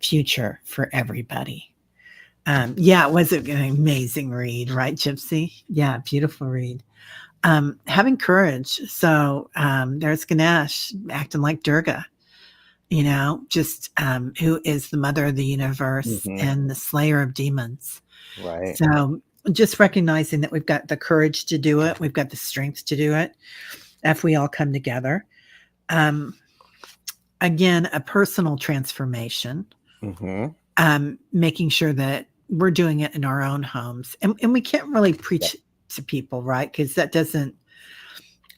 future for everybody. Yeah, it was an amazing read, right, Gypsy? Yeah, beautiful read. Having courage. So there's Ganesh acting like Durga, just who is the mother of the universe and the slayer of demons. Right. So just recognizing that we've got the courage to do it. We've got the strength to do it if we all come together. Again, a personal transformation, making sure that we're doing it in our own homes. And we can't really preach to people, right? Because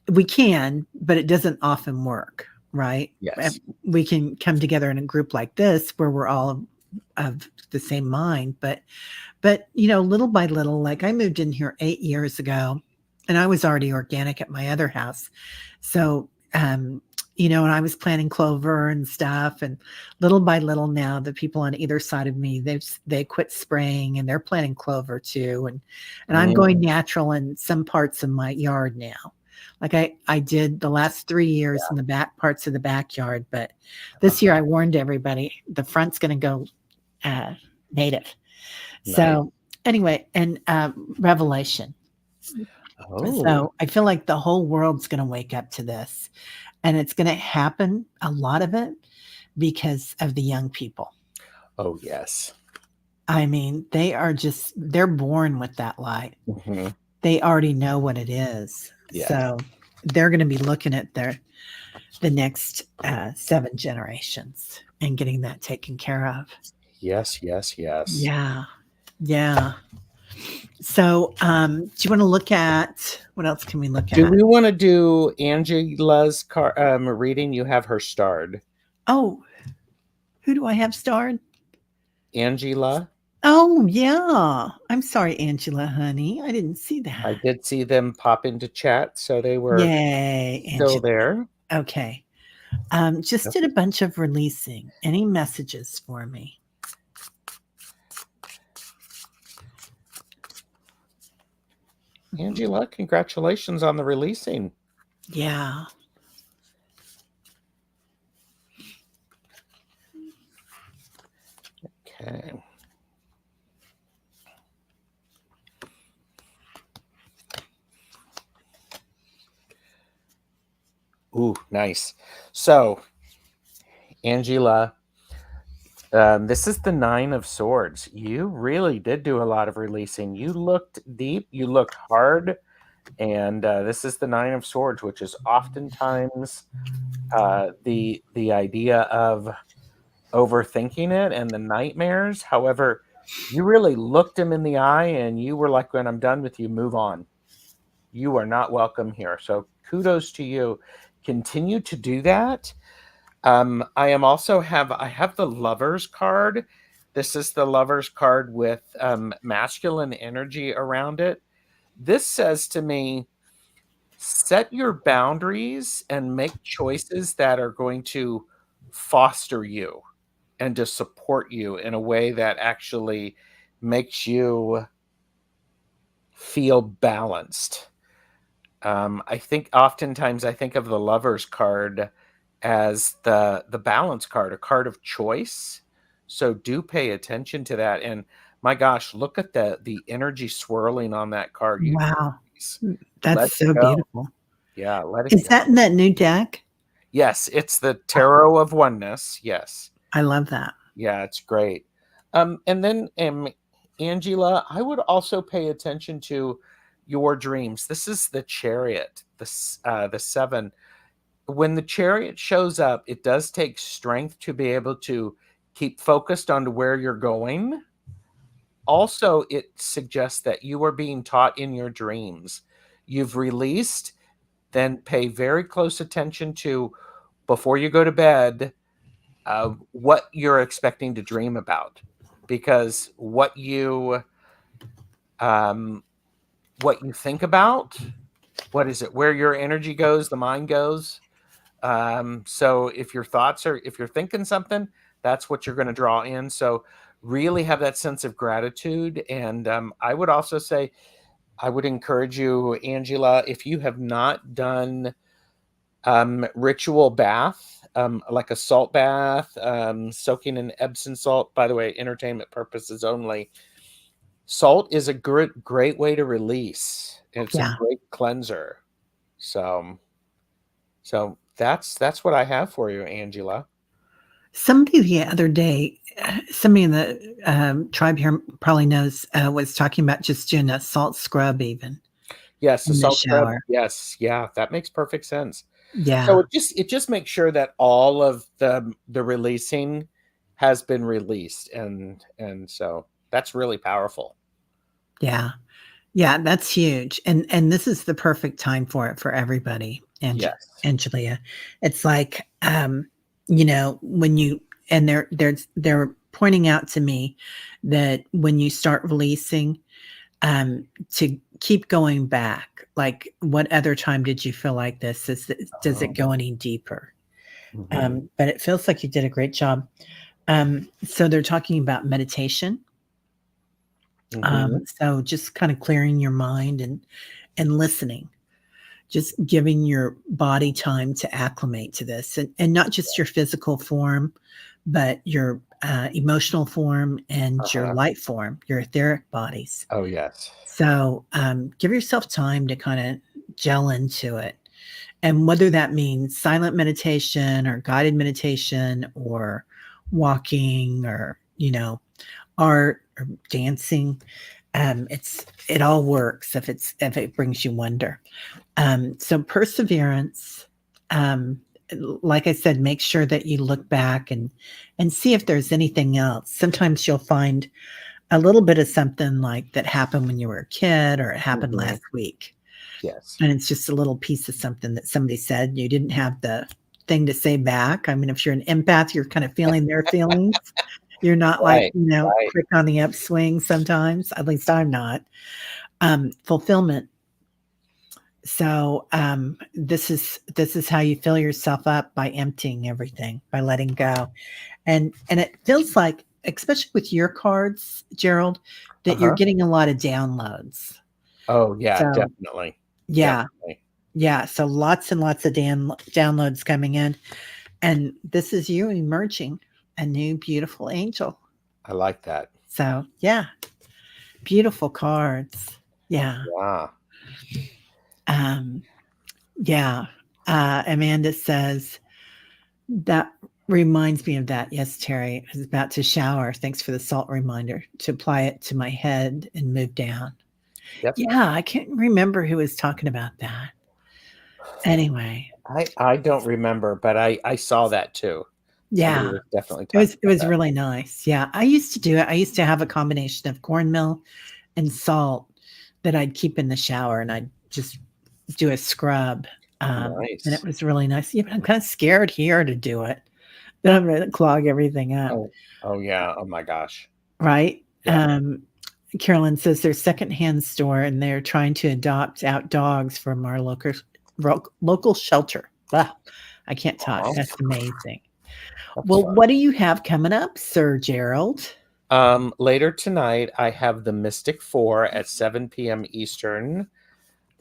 we can, but it doesn't often work, right? Yes. We can come together in a group like this where we're all of the same mind, but little by little, like I moved in here 8 years ago, and I was already organic at my other house. So, and I was planting clover and stuff, and little by little now the people on either side of me, they quit spraying and they're planting clover too. And I'm going natural in some parts of my yard now. Like I did the last 3 years in the back parts of the backyard, but this year I warned everybody, the front's going to go native. Nice. So anyway, and revelation. So I feel like the whole world's going to wake up to this, and it's going to happen, a lot of it, because of the young people. Oh, yes. I mean, they're born with that light. They already know what it is. Yes. So they're going to be looking at the next 7 generations and getting that taken care of. Yes. Yeah. So do you want to look at, what else can we look at? Do we want to do Angela's reading? You have her starred. Oh, who do I have starred? Angela. Oh, yeah. I'm sorry, Angela, honey. I didn't see that. I did see them pop into chat, so they were still there. Okay. Just did a bunch of releasing. Any messages for me? Angela, congratulations on the releasing. Yeah. Okay. Ooh, nice. So, Angela, this is the 9 of Swords. You really did do a lot of releasing. You looked deep, you looked hard, and this is the 9 of Swords, which is oftentimes the idea of overthinking it and the nightmares. However, you really looked him in the eye and you were like, when I'm done with you, move on. You are not welcome here. So kudos to you. Continue to do that. I have the Lovers card. This is the Lovers card with masculine energy around it. This says to me, set your boundaries and make choices that are going to foster you and to support you in a way that actually makes you feel balanced. I think oftentimes I think of the Lover's card as the balance card, a card of choice. So do pay attention to that. And my gosh, look at the energy swirling on that card. You Wow. let That's it so go. beautiful. Yeah, let it Is go. that in that new deck? Yes, it's the Tarot of Oneness. Yes. I love that. Yeah, it's great. And then Angela, I would also pay attention to your dreams. This is the Chariot, the 7. When the Chariot shows up, it does take strength to be able to keep focused on where you're going. Also, it suggests that you are being taught in your dreams. You've released, then pay very close attention to, before you go to bed, what you're expecting to dream about, because what you think about, what is it, where your energy goes, the mind goes. So if you're thinking something, that's what you're going to draw in. So really have that sense of gratitude. And I would also say, I would encourage you, Angela, if you have not done ritual bath, like a salt bath, soaking in Epsom salt, by the way, entertainment purposes only. Salt is a great way to release. It's a great cleanser. So that's what I have for you, Angela. Somebody the other day, somebody in the tribe here probably knows, was talking about just doing a salt scrub even. Yes, the in the salt scrub. shower. Yes, yeah, that makes perfect sense. Yeah. So it just makes sure that all of the releasing has been released, and so that's really powerful. Yeah. Yeah, that's huge. And this is the perfect time for it for everybody, Yes. Angelia. It's like, you know, when you, and they're pointing out to me that when you start releasing, to keep going back, like what other time did you feel like this? Does it go any deeper? But it feels like you did a great job. So they're talking about meditation. So just kind of clearing your mind and listening, just giving your body time to acclimate to this, and not just your physical form, but your emotional form and your light form, your etheric bodies. Oh, yes. So give yourself time to kind of gel into it. And whether that means silent meditation or guided meditation or walking or, you know, art or dancing, it all works if it brings you wonder. So perseverance, like I said, make sure that you look back and see if there's anything else. Sometimes you'll find a little bit of something like that happened when you were a kid, or it happened last week. Yes. And it's just a little piece of something that somebody said. You didn't have the thing to say back. I mean, if you're an empath, you're kind of feeling their feelings. You're not like, you know, quick on the upswing sometimes. At least I'm not. Fulfillment. So this is how you fill yourself up, by emptying everything, by letting go. And it feels like, especially with your cards, Gerald, that you're getting a lot of downloads. Oh, yeah, So, definitely. yeah. Definitely. Yeah. So lots and lots of downloads coming in. And this is you emerging a new beautiful angel. I like that. So, yeah. Beautiful cards. Yeah. Wow. Yeah. Amanda says, that reminds me of that. Yes, Teri, I was about to shower. Thanks for the salt reminder to apply it to my head and move down. Yep. Yeah, I can't remember who was talking about that. Anyway. I don't remember, but I saw that too. Yeah. Was definitely it was really nice. Yeah. I used to do it. I used to have a combination of cornmeal and salt that I'd keep in the shower, and I'd just do a scrub. Nice. And it was really nice. Yeah, but I'm kind of scared here to do it. Then I'm going to clog everything up. Oh yeah. Oh my gosh. Right. Yeah. Carolyn says there's secondhand store and they're trying to adopt out dogs from our local shelter. Ah, I can't talk. That's amazing. Well, fun. what do you have coming up, Sir Gerald? Later tonight, I have the Mystic 4 at 7 p.m. Eastern.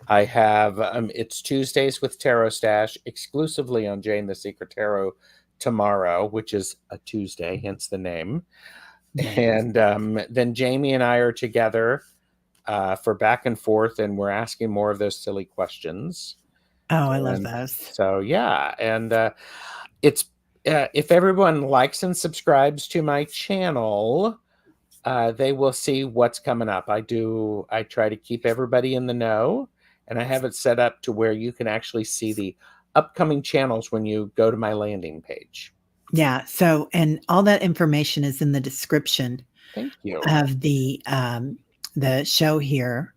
I have it's Tuesdays with Tarot Stash exclusively on Jane the Secret Tarot tomorrow, which is a Tuesday, hence the name. Yes. And then Jamie and I are together for back and forth, and we're asking more of those silly questions. Oh, I love And those. so, yeah. And it's if everyone likes and subscribes to my channel, they will see what's coming up. I try to keep everybody in the know, and I have it set up to where you can actually see the upcoming channels when you go to my landing page. Yeah. So, and all that information is in the description Thank you. of the show here.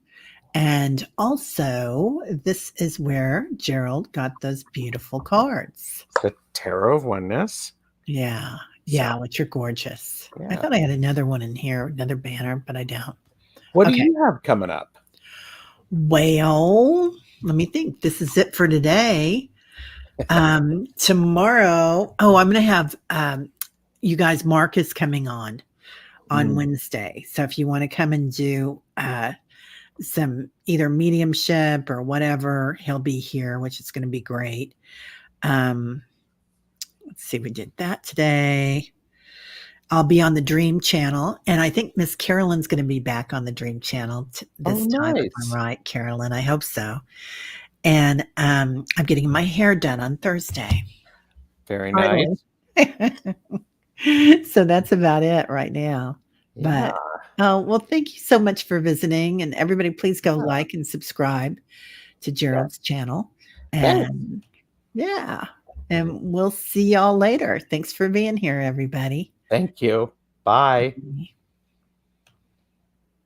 And also, this is where Gerald got those beautiful cards. The Tarot of Oneness. Yeah. Yeah, which are gorgeous. I Yeah. thought I had another one in here, another banner, but I don't. What do Okay. you have coming up? Well, let me think. This is it for today. Tomorrow, I'm going to have you guys, Mark is coming on Wednesday. So if you want to come and do some either mediumship or whatever, he'll be here, which is going to be great. Let's see, we did that today. I'll be on the Dream Channel, and I think Miss Carolyn's going to be back on the Dream Channel this time. If I'm right, Carolyn, I hope so. And I'm getting my hair done on Thursday. Very nice. So that's about it right now. Yeah. But well, thank you so much for visiting, and everybody, please go like and subscribe to Gerald's channel. And and we'll see y'all later. Thanks for being here, everybody. Thank you. Bye.